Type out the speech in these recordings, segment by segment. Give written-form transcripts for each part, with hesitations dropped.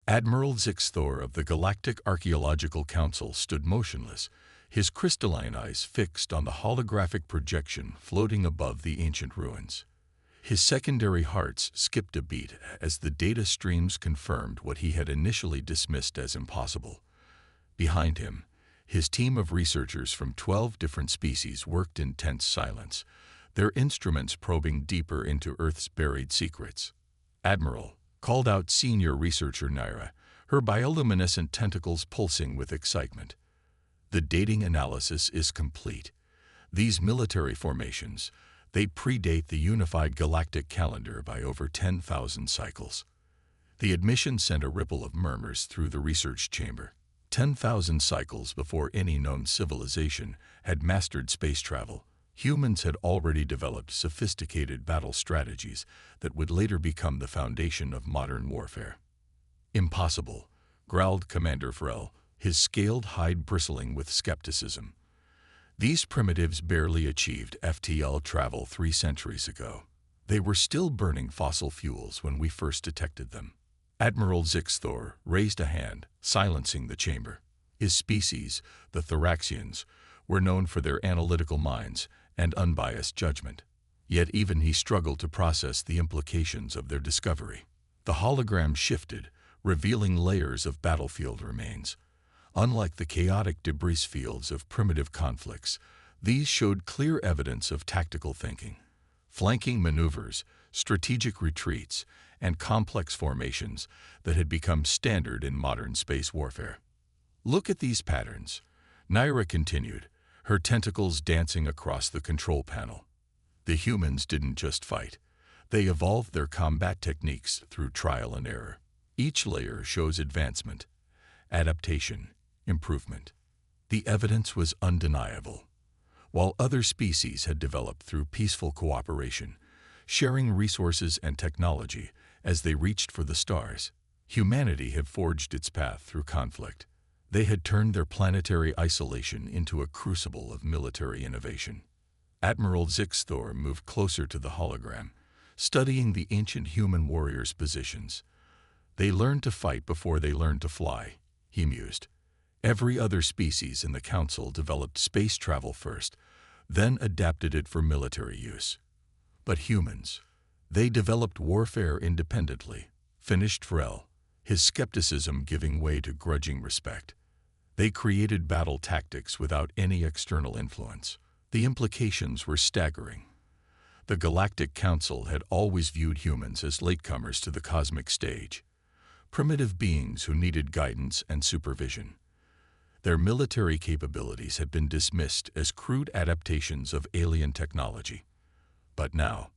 Admiral Zixthor of the Galactic Archaeological Council stood motionless, his crystalline eyes fixed on the holographic projection floating above the ancient ruins. His secondary hearts skipped a beat as the data streams confirmed what he had initially dismissed as impossible. Behind him, his team of researchers from 12 different species worked in tense silence, their instruments probing deeper into Earth's buried secrets. "Admiral," called out senior researcher Naira, her bioluminescent tentacles pulsing with excitement. "The dating analysis is complete. These military formations, they predate the unified galactic calendar by over 10,000 cycles." The admission sent a ripple of murmurs through the research chamber. 10,000 cycles before any known civilization had mastered space travel, humans had already developed sophisticated battle strategies that would later become the foundation of modern warfare. "Impossible," growled Commander Vrel, his scaled hide bristling with skepticism. "These primitives barely achieved FTL travel 3 centuries ago. They were still burning fossil fuels when we first detected them." Admiral Zixthor raised a hand, silencing the chamber. His species, the Thoraxians, were known for their analytical minds and unbiased judgment. Yet even he struggled to process the implications of their discovery. The hologram shifted, revealing layers of battlefield remains. Unlike the chaotic debris fields of primitive conflicts, these showed clear evidence of tactical thinking. Flanking maneuvers, strategic retreats, and complex formations that had become standard in modern space warfare. "Look at these patterns," Naira continued, her tentacles dancing across the control panel. "The humans didn't just fight. They evolved their combat techniques through trial and error. Each layer shows advancement, adaptation, improvement. The evidence was undeniable. While other species had developed through peaceful cooperation, sharing resources and technology as they reached for the stars, humanity had forged its path through conflict. They had turned their planetary isolation into a crucible of military innovation." Admiral Zixthor moved closer to the hologram, studying the ancient human warriors' positions. "They learned to fight before they learned to fly," he mused. "Every other species in the Council developed space travel first, then adapted it for military use. But humans, they developed warfare independently," finished Vrel, his skepticism giving way to grudging respect. "They created battle tactics without any external influence. The implications were staggering. The Galactic Council had always viewed humans as latecomers to the cosmic stage, primitive beings who needed guidance and supervision. Their military capabilities had been dismissed as crude adaptations of alien technology. But now,"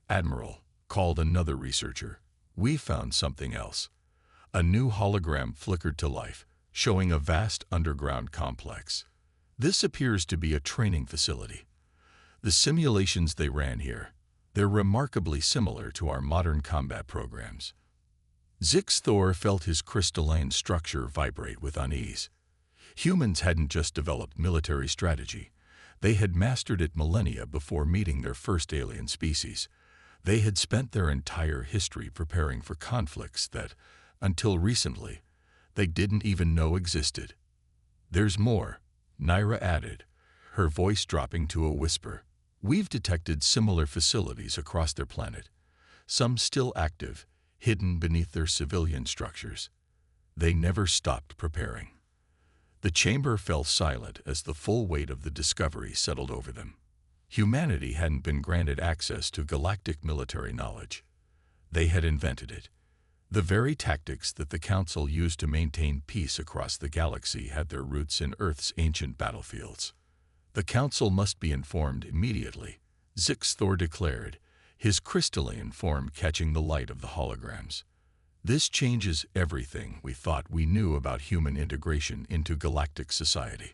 "Admiral," called another researcher, "we found something else." A new hologram flickered to life, showing a vast underground complex. "This appears to be a training facility. The simulations they ran here, they're remarkably similar to our modern combat programs." Zixthor felt his crystalline structure vibrate with unease. Humans hadn't just developed military strategy. They had mastered it millennia before meeting their first alien species. They had spent their entire history preparing for conflicts that, until recently, they didn't even know existed. "There's more," Naira added, her voice dropping to a whisper. "We've detected similar facilities across their planet, some still active, hidden beneath their civilian structures. They never stopped preparing." The chamber fell silent as the full weight of the discovery settled over them. Humanity hadn't been granted access to galactic military knowledge. They had invented it. The very tactics that the Council used to maintain peace across the galaxy had their roots in Earth's ancient battlefields. "The Council must be informed immediately," Zixthor declared, his crystalline form catching the light of the holograms. "This changes everything we thought we knew about human integration into galactic society."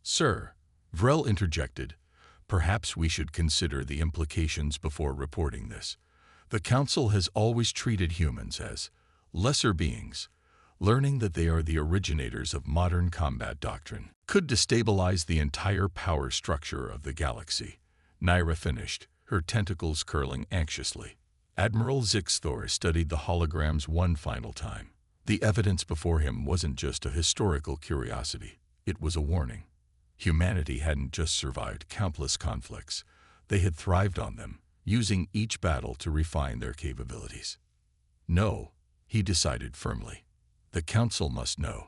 "Sir," Vrel interjected, "perhaps we should consider the implications before reporting this. The Council has always treated humans as lesser beings. Learning that they are the originators of modern combat doctrine could destabilize the entire power structure of the galaxy." Naira finished, her tentacles curling anxiously. Admiral Zixthor studied the holograms one final time. The evidence before him wasn't just a historical curiosity, it was a warning. Humanity hadn't just survived countless conflicts, they had thrived on them, using each battle to refine their capabilities. No, he decided firmly. The Council must know.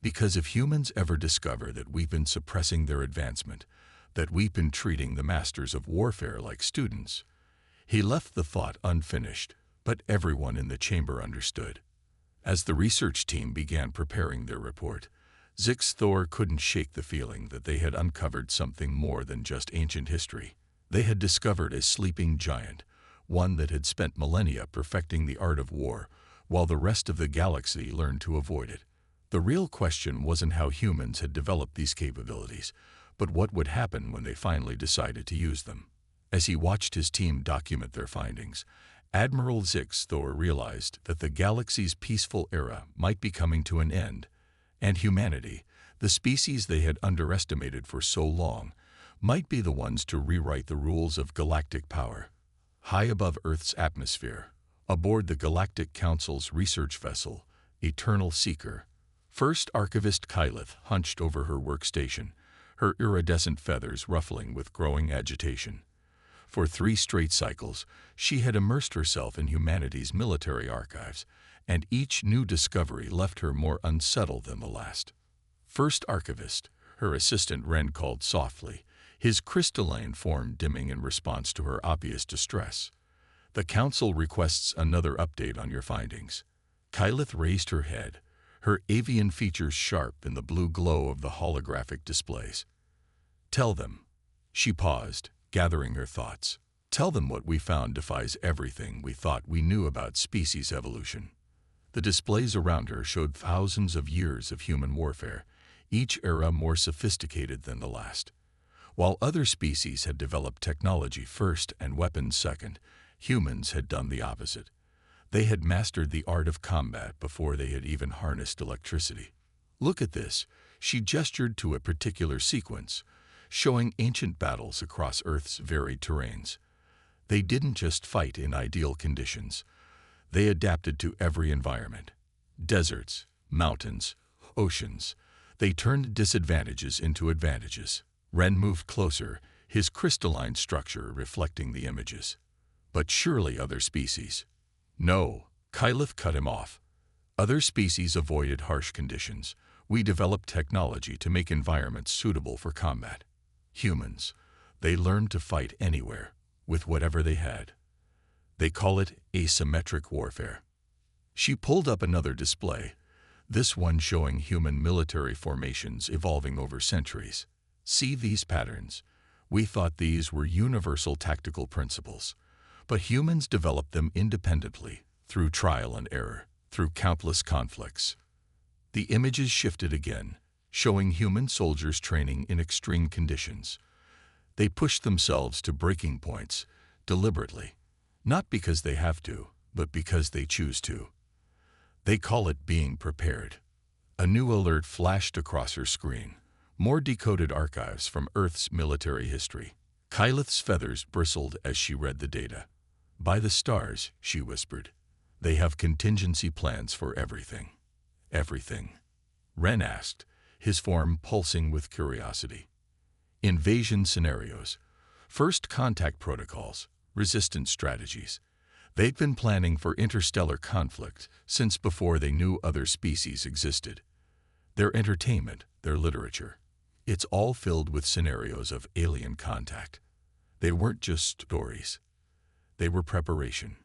Because if humans ever discover that we've been suppressing their advancement, that we've been treating the masters of warfare like students, he left the thought unfinished, but everyone in the chamber understood. As the research team began preparing their report, Zix Thor couldn't shake the feeling that they had uncovered something more than just ancient history. They had discovered a sleeping giant, one that had spent millennia perfecting the art of war, while the rest of the galaxy learned to avoid it. The real question wasn't how humans had developed these capabilities, but what would happen when they finally decided to use them. As he watched his team document their findings, Admiral Zix Thor realized that the galaxy's peaceful era might be coming to an end, and humanity, the species they had underestimated for so long, might be the ones to rewrite the rules of galactic power. High above Earth's atmosphere, aboard the Galactic Council's research vessel, Eternal Seeker, First Archivist Kylith hunched over her workstation, her iridescent feathers ruffling with growing agitation. For 3 straight cycles, she had immersed herself in humanity's military archives, and each new discovery left her more unsettled than the last. First Archivist, her assistant Ren called softly, his crystalline form dimming in response to her obvious distress. The Council requests another update on your findings. Kylith raised her head, her avian features sharp in the blue glow of the holographic displays. Tell them. She paused, gathering her thoughts. Tell them what we found defies everything we thought we knew about species evolution. The displays around her showed thousands of years of human warfare, each era more sophisticated than the last. While other species had developed technology first and weapons second, humans had done the opposite. They had mastered the art of combat before they had even harnessed electricity. Look at this, she gestured to a particular sequence, showing ancient battles across Earth's varied terrains. They didn't just fight in ideal conditions. They adapted to every environment. Deserts, mountains, oceans. They turned disadvantages into advantages. Ren moved closer, his crystalline structure reflecting the images. But surely other species. No, Kylith cut him off. Other species avoided harsh conditions. We developed technology to make environments suitable for combat. Humans, they learned to fight anywhere, with whatever they had. They call it asymmetric warfare. She pulled up another display, this one showing human military formations evolving over centuries. See these patterns? We thought these were universal tactical principles. But humans developed them independently, through trial and error, through countless conflicts. The images shifted again, showing human soldiers training in extreme conditions. They pushed themselves to breaking points, deliberately, not because they have to, but because they choose to. They call it being prepared. A new alert flashed across her screen, more decoded archives from Earth's military history. Kylith's feathers bristled as she read the data. By the stars, she whispered. They have contingency plans for everything. Everything. Ren asked, his form pulsing with curiosity. Invasion scenarios, first contact protocols, resistance strategies. They'd been planning for interstellar conflict since before they knew other species existed. Their entertainment, their literature, it's all filled with scenarios of alien contact. They weren't just stories. They were preparation.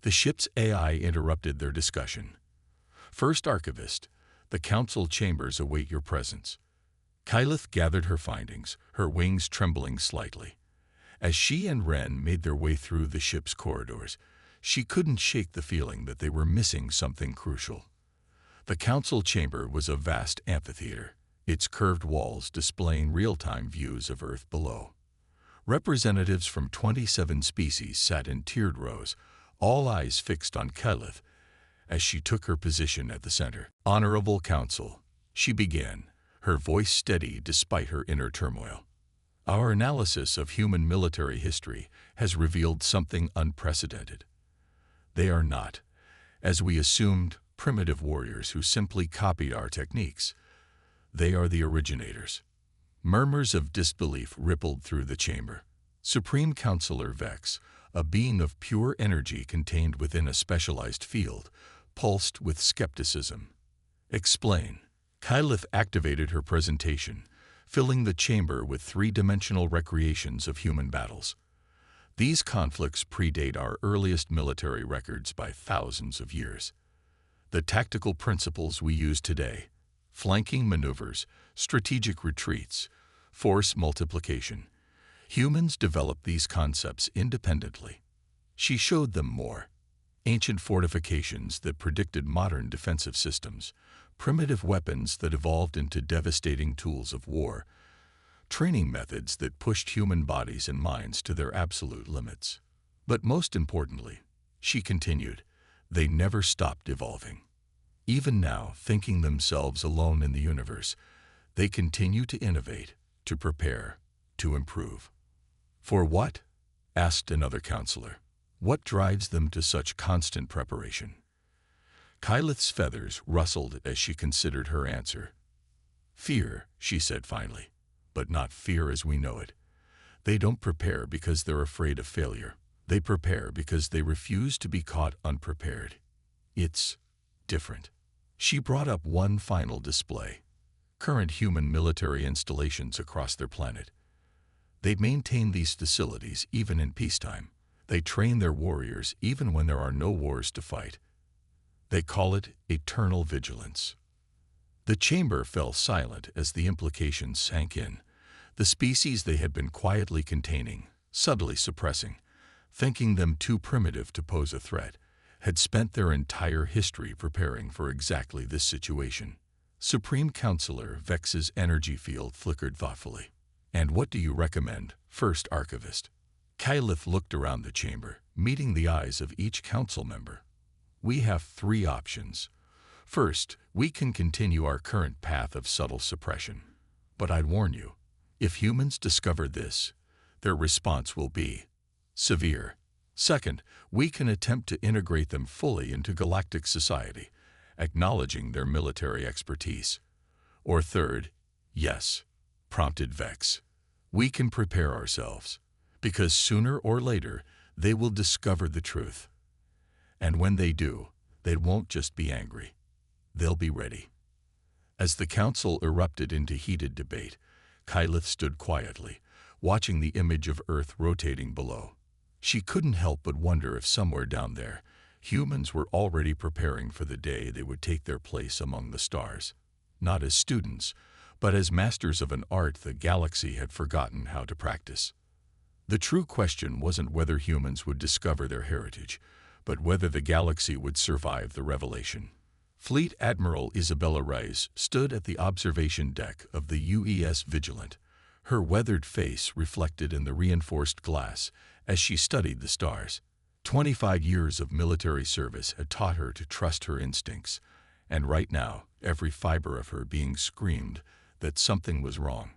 The ship's AI interrupted their discussion. First Archivist, the Council chambers await your presence. Kylith gathered her findings, her wings trembling slightly. As she and Ren made their way through the ship's corridors, she couldn't shake the feeling that they were missing something crucial. The Council chamber was a vast amphitheater, its curved walls displaying real-time views of Earth below. Representatives from 27 species sat in tiered rows, all eyes fixed on Kylith as she took her position at the center. Honorable Council, she began, her voice steady despite her inner turmoil. Our analysis of human military history has revealed something unprecedented. They are not, as we assumed, primitive warriors who simply copied our techniques. They are the originators. Murmurs of disbelief rippled through the chamber. Supreme Counselor Vex, a being of pure energy contained within a specialized field, pulsed with skepticism. Explain. Kylith activated her presentation, filling the chamber with three-dimensional recreations of human battles. These conflicts predate our earliest military records by thousands of years. The tactical principles we use today, flanking maneuvers, strategic retreats, force multiplication, humans developed these concepts independently. She showed them more. Ancient fortifications that predicted modern defensive systems, primitive weapons that evolved into devastating tools of war, training methods that pushed human bodies and minds to their absolute limits. But most importantly, she continued, they never stopped evolving. Even now, thinking themselves alone in the universe, they continue to innovate, to prepare, to improve. For what? Asked another counselor. What drives them to such constant preparation? Kylith's feathers rustled as she considered her answer. Fear, she said finally, but not fear as we know it. They don't prepare because they're afraid of failure. They prepare because they refuse to be caught unprepared. It's different. She brought up one final display. Current human military installations across their planet. They maintain these facilities even in peacetime. They train their warriors even when there are no wars to fight. They call it eternal vigilance. The chamber fell silent as the implications sank in. The species they had been quietly containing, subtly suppressing, thinking them too primitive to pose a threat, had spent their entire history preparing for exactly this situation. Supreme Counselor Vex's energy field flickered thoughtfully. And what do you recommend, First Archivist? Kylith looked around the chamber, meeting the eyes of each council member. We have three options. First, we can continue our current path of subtle suppression. But I'd warn you, if humans discover this, their response will be severe. Second, we can attempt to integrate them fully into galactic society, acknowledging their military expertise. Or third, yes, prompted Vex, we can prepare ourselves, because sooner or later they will discover the truth. And when they do, they won't just be angry. They'll be ready. As the council erupted into heated debate, Kylith stood quietly, watching the image of Earth rotating below. She couldn't help but wonder if somewhere down there, humans were already preparing for the day they would take their place among the stars, not as students, but as masters of an art the galaxy had forgotten how to practice. The true question wasn't whether humans would discover their heritage, but whether the galaxy would survive the revelation. Fleet Admiral Isabella Rice stood at the observation deck of the UES Vigilant, her weathered face reflected in the reinforced glass as she studied the stars. 25 years of military service had taught her to trust her instincts, and right now, every fiber of her being screamed that something was wrong.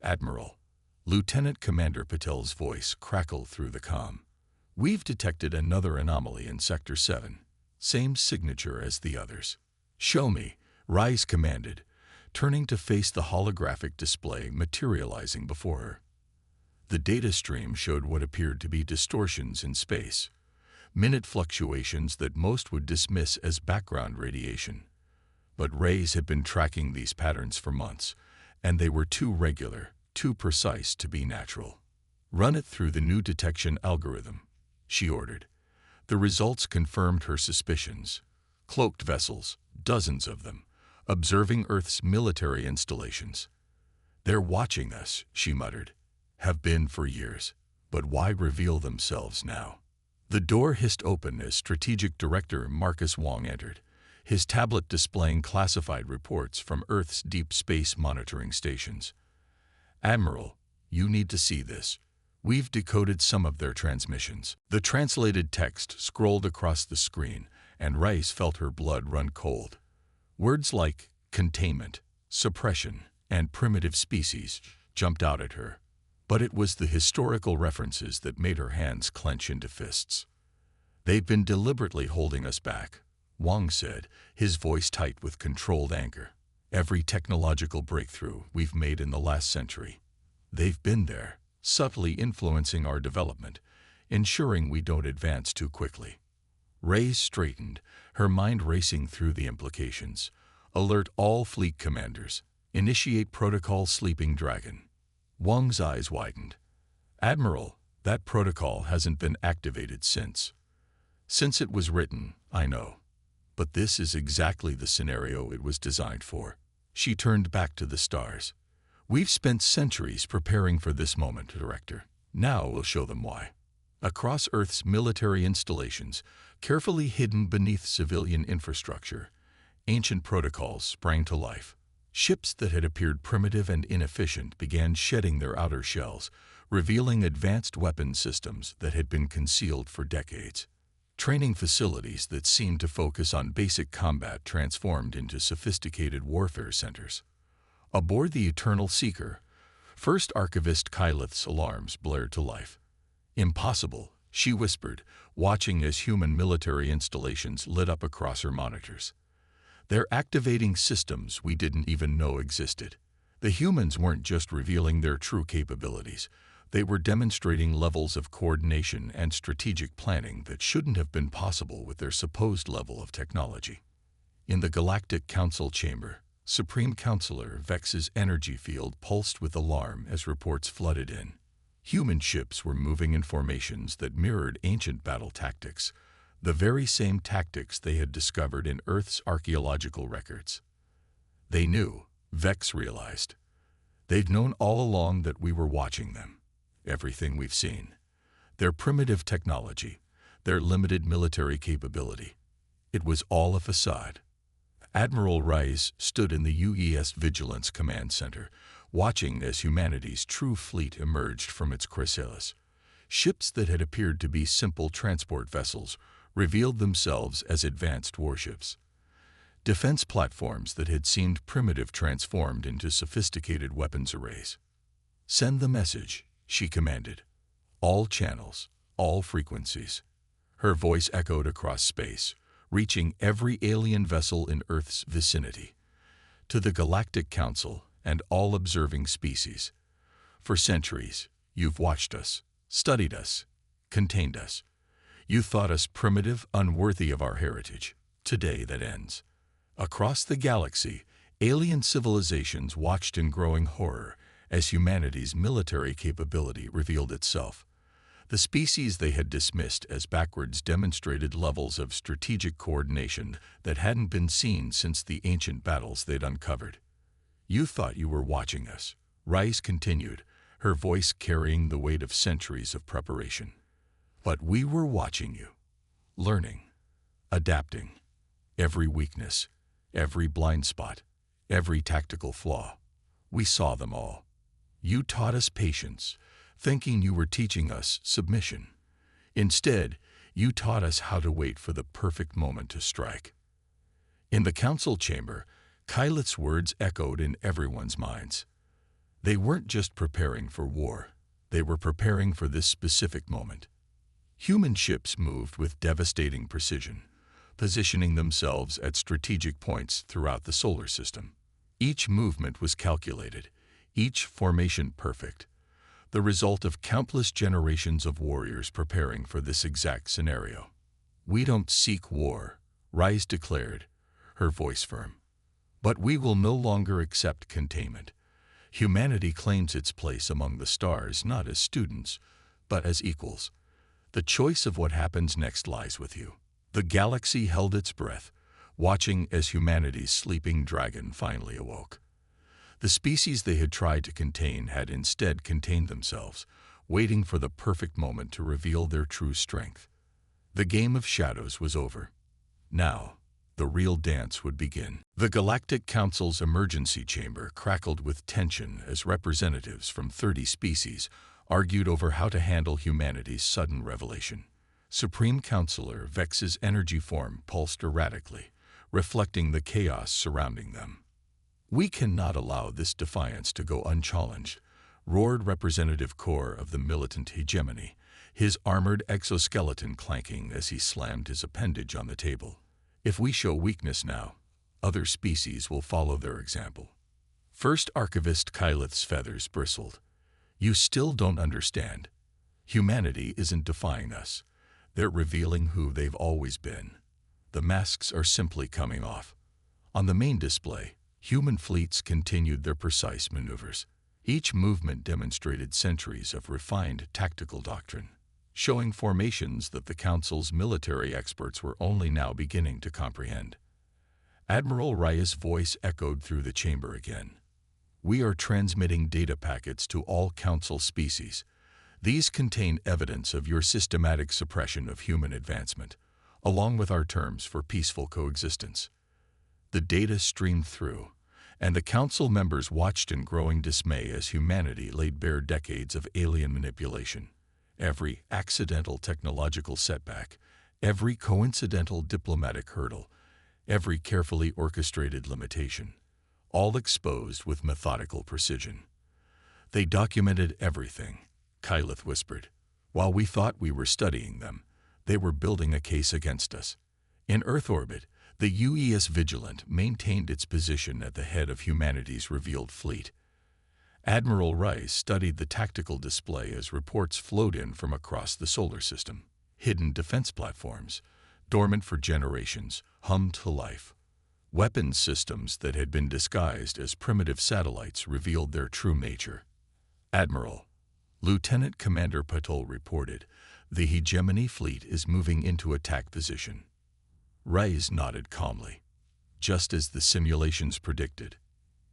Admiral, Lieutenant Commander Patel's voice crackled through the comm. We've detected another anomaly in Sector 7. Same signature as the others. Show me, Rice commanded, turning to face the holographic display materializing before her. The data stream showed what appeared to be distortions in space, minute fluctuations that most would dismiss as background radiation. But Rays had been tracking these patterns for months, and they were too regular, too precise to be natural. Run it through the new detection algorithm, she ordered. The results confirmed her suspicions. Cloaked vessels, dozens of them, observing Earth's military installations. They're watching us, she muttered. Have been for years. But why reveal themselves now? The door hissed open as Strategic Director Marcus Wong entered, his tablet displaying classified reports from Earth's deep space monitoring stations. Admiral, you need to see this. We've decoded some of their transmissions. The translated text scrolled across the screen, and Rice felt her blood run cold. Words like containment, suppression, and primitive species jumped out at her. But it was the historical references that made her hands clench into fists. They've been deliberately holding us back. Wang said, his voice tight with controlled anger. Every technological breakthrough we've made in the last century. They've been there, subtly influencing our development, ensuring we don't advance too quickly. Ray straightened, her mind racing through the implications. Alert all fleet commanders. Initiate protocol Sleeping Dragon. Wang's eyes widened. Admiral, that protocol hasn't been activated since. Since it was written, I know. But this is exactly the scenario it was designed for. She turned back to the stars. We've spent centuries preparing for this moment, Director. Now we'll show them why. Across Earth's military installations, carefully hidden beneath civilian infrastructure, ancient protocols sprang to life. Ships that had appeared primitive and inefficient began shedding their outer shells, revealing advanced weapon systems that had been concealed for decades. Training facilities that seemed to focus on basic combat transformed into sophisticated warfare centers. Aboard the Eternal Seeker, First Archivist Kyleth's alarms blared to life. Impossible, she whispered, watching as human military installations lit up across her monitors. They're activating systems we didn't even know existed. The humans weren't just revealing their true capabilities. They were demonstrating levels of coordination and strategic planning that shouldn't have been possible with their supposed level of technology. In the Galactic Council chamber, Supreme Counselor Vex's energy field pulsed with alarm as reports flooded in. Human ships were moving in formations that mirrored ancient battle tactics, the very same tactics they had discovered in Earth's archaeological records. They knew, Vex realized. They'd known all along that we were watching them. Everything we've seen. Their primitive technology, their limited military capability. It was all a facade. Admiral Rice stood in the UES Vigilance Command Center, watching as humanity's true fleet emerged from its chrysalis. Ships that had appeared to be simple transport vessels revealed themselves as advanced warships. Defense platforms that had seemed primitive transformed into sophisticated weapons arrays. Send the message, she commanded. All channels, all frequencies. Her voice echoed across space, reaching every alien vessel in Earth's vicinity. To the Galactic Council and all observing species. For centuries, you've watched us, studied us, contained us. You thought us primitive, unworthy of our heritage. Today that ends. Across the galaxy, alien civilizations watched in growing horror as humanity's military capability revealed itself. The species they had dismissed as backwards demonstrated levels of strategic coordination that hadn't been seen since the ancient battles they'd uncovered. You thought you were watching us, Rice continued, her voice carrying the weight of centuries of preparation. But we were watching you, learning, adapting. Every weakness, every blind spot, every tactical flaw. We saw them all. You taught us patience, thinking you were teaching us submission. Instead, you taught us how to wait for the perfect moment to strike. In the council chamber, Kyleth's words echoed in everyone's minds. They weren't just preparing for war. They were preparing for this specific moment. Human ships moved with devastating precision, positioning themselves at strategic points throughout the solar system. Each movement was calculated, each formation perfect, the result of countless generations of warriors preparing for this exact scenario. We don't seek war, Rice declared, her voice firm. But we will no longer accept containment. Humanity claims its place among the stars not as students, but as equals. The choice of what happens next lies with you. The galaxy held its breath, watching as humanity's sleeping dragon finally awoke. The species they had tried to contain had instead contained themselves, waiting for the perfect moment to reveal their true strength. The game of shadows was over. Now, the real dance would begin. The Galactic Council's emergency chamber crackled with tension as representatives from 30 species argued over how to handle humanity's sudden revelation. Supreme Counselor Vex's energy form pulsed erratically, reflecting the chaos surrounding them. We cannot allow this defiance to go unchallenged, roared Representative Core of the militant hegemony, his armored exoskeleton clanking as he slammed his appendage on the table. If we show weakness now, other species will follow their example. First Archivist Kyleth's feathers bristled. You still don't understand. Humanity isn't defying us. They're revealing who they've always been. The masks are simply coming off. On the main display, human fleets continued their precise maneuvers. Each movement demonstrated centuries of refined tactical doctrine, showing formations that the Council's military experts were only now beginning to comprehend. Admiral Raya's voice echoed through the chamber again. We are transmitting data packets to all Council species. These contain evidence of your systematic suppression of human advancement, along with our terms for peaceful coexistence. The data streamed through, and the Council members watched in growing dismay as humanity laid bare decades of alien manipulation. Every accidental technological setback, every coincidental diplomatic hurdle, every carefully orchestrated limitation, all exposed with methodical precision. They documented everything, Kyleth whispered. While we thought we were studying them, they were building a case against us. In Earth orbit, the UES Vigilant maintained its position at the head of humanity's revealed fleet. Admiral Rice studied the tactical display as reports flowed in from across the solar system. Hidden defense platforms, dormant for generations, hummed to life. Weapons systems that had been disguised as primitive satellites revealed their true nature. Admiral, Lieutenant Commander Patel reported, the Hegemony fleet is moving into attack position. Rice nodded calmly. Just as the simulations predicted.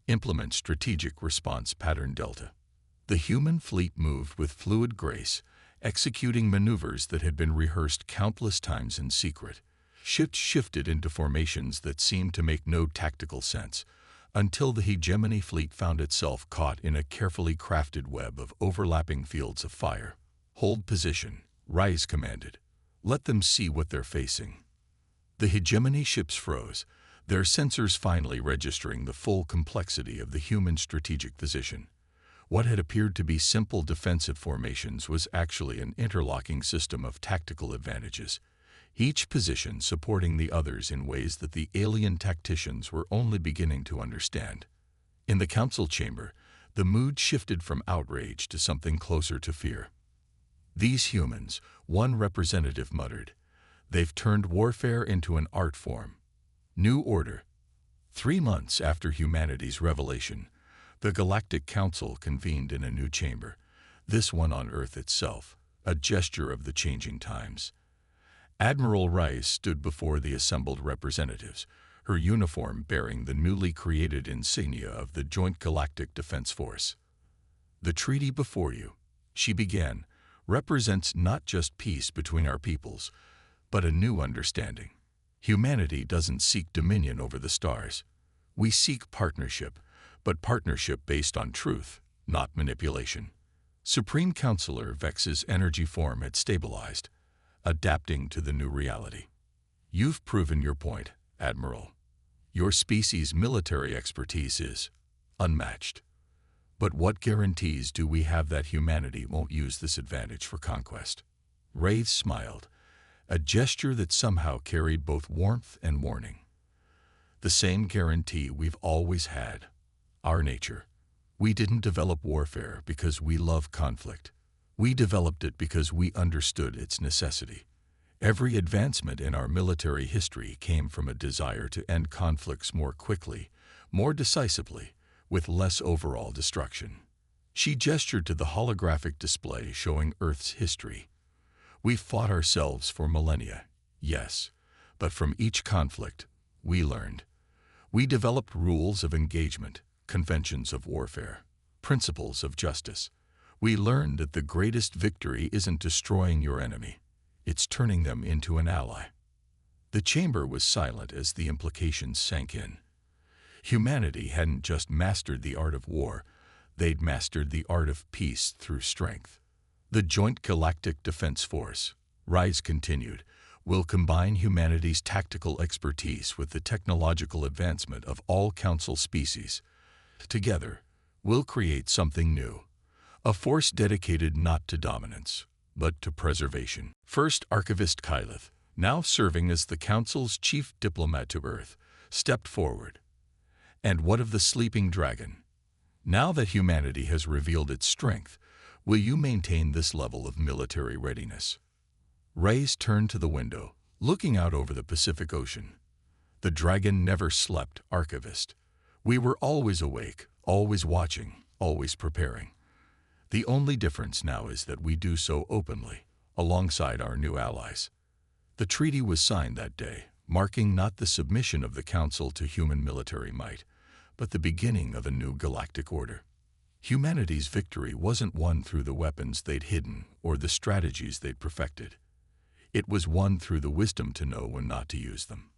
Implement strategic response pattern Delta. The human fleet moved with fluid grace, executing maneuvers that had been rehearsed countless times in secret. Ships shifted into formations that seemed to make no tactical sense, until the Hegemony fleet found itself caught in a carefully crafted web of overlapping fields of fire. Hold position, Rice commanded. Let them see what they're facing. The Hegemony ships froze, their sensors finally registering the full complexity of the human strategic position. What had appeared to be simple defensive formations was actually an interlocking system of tactical advantages, each position supporting the others in ways that the alien tacticians were only beginning to understand. In the council chamber, the mood shifted from outrage to something closer to fear. These humans, one representative muttered, they've turned warfare into an art form. New order. 3 months after humanity's revelation, the Galactic Council convened in a new chamber, this one on Earth itself, a gesture of the changing times. Admiral Rice stood before the assembled representatives, her uniform bearing the newly created insignia of the Joint Galactic Defense Force. The treaty before you, she began, represents not just peace between our peoples, but a new understanding. Humanity doesn't seek dominion over the stars. We seek partnership, but partnership based on truth, not manipulation. Supreme Counselor Vex's energy form had stabilized, adapting to the new reality. You've proven your point, Admiral. Your species' military expertise is unmatched. But what guarantees do we have that humanity won't use this advantage for conquest? Wraith smiled, a gesture that somehow carried both warmth and warning. The same guarantee we've always had. Our nature. We didn't develop warfare because we love conflict. We developed it because we understood its necessity. Every advancement in our military history came from a desire to end conflicts more quickly, more decisively, with less overall destruction. She gestured to the holographic display showing Earth's history. We've fought ourselves for millennia, yes, but from each conflict, we learned. We developed rules of engagement, conventions of warfare, principles of justice. We learned that the greatest victory isn't destroying your enemy, it's turning them into an ally. The chamber was silent as the implications sank in. Humanity hadn't just mastered the art of war, they'd mastered the art of peace through strength. The Joint Galactic Defense Force, Rice continued, will combine humanity's tactical expertise with the technological advancement of all Council species. Together, we'll create something new, a force dedicated not to dominance, but to preservation. First Archivist Kyleth, now serving as the Council's chief diplomat to Earth, stepped forward. And what of the sleeping dragon? Now that humanity has revealed its strength, will you maintain this level of military readiness? Reyes turned to the window, looking out over the Pacific Ocean. The dragon never slept, Archivist. We were always awake, always watching, always preparing. The only difference now is that we do so openly, alongside our new allies. The treaty was signed that day, marking not the submission of the Council to human military might, but the beginning of a new galactic order. Humanity's victory wasn't won through the weapons they'd hidden or the strategies they'd perfected. It was won through the wisdom to know when not to use them.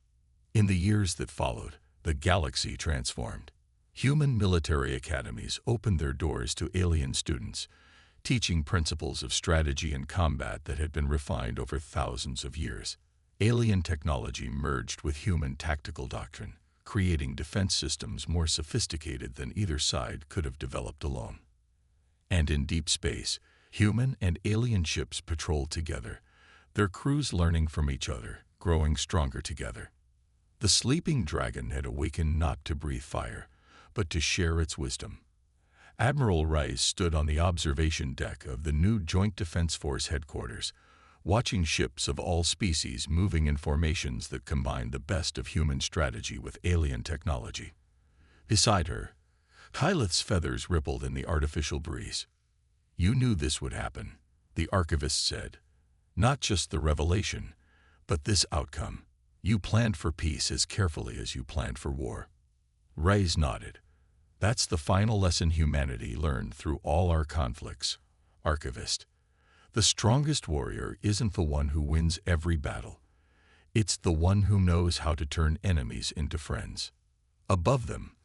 In the years that followed, the galaxy transformed. Human military academies opened their doors to alien students, teaching principles of strategy and combat that had been refined over thousands of years. Alien technology merged with human tactical doctrine, creating defense systems more sophisticated than either side could have developed alone. And in deep space, human and alien ships patrolled together, their crews learning from each other, growing stronger together. The sleeping dragon had awakened not to breathe fire, but to share its wisdom. Admiral Reyes stood on the observation deck of the new Joint Defense Force headquarters, watching ships of all species moving in formations that combined the best of human strategy with alien technology. Beside her, Kyleth's feathers rippled in the artificial breeze. "You knew this would happen," the archivist said. "Not just the revelation, but this outcome. You planned for peace as carefully as you planned for war." Reyes nodded. "That's the final lesson humanity learned through all our conflicts, Archivist. The strongest warrior isn't the one who wins every battle. It's the one who knows how to turn enemies into friends." Above them,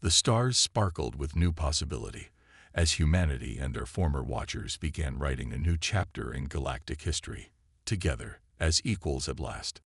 the stars sparkled with new possibility, as humanity and our former watchers began writing a new chapter in galactic history, together, as equals at last.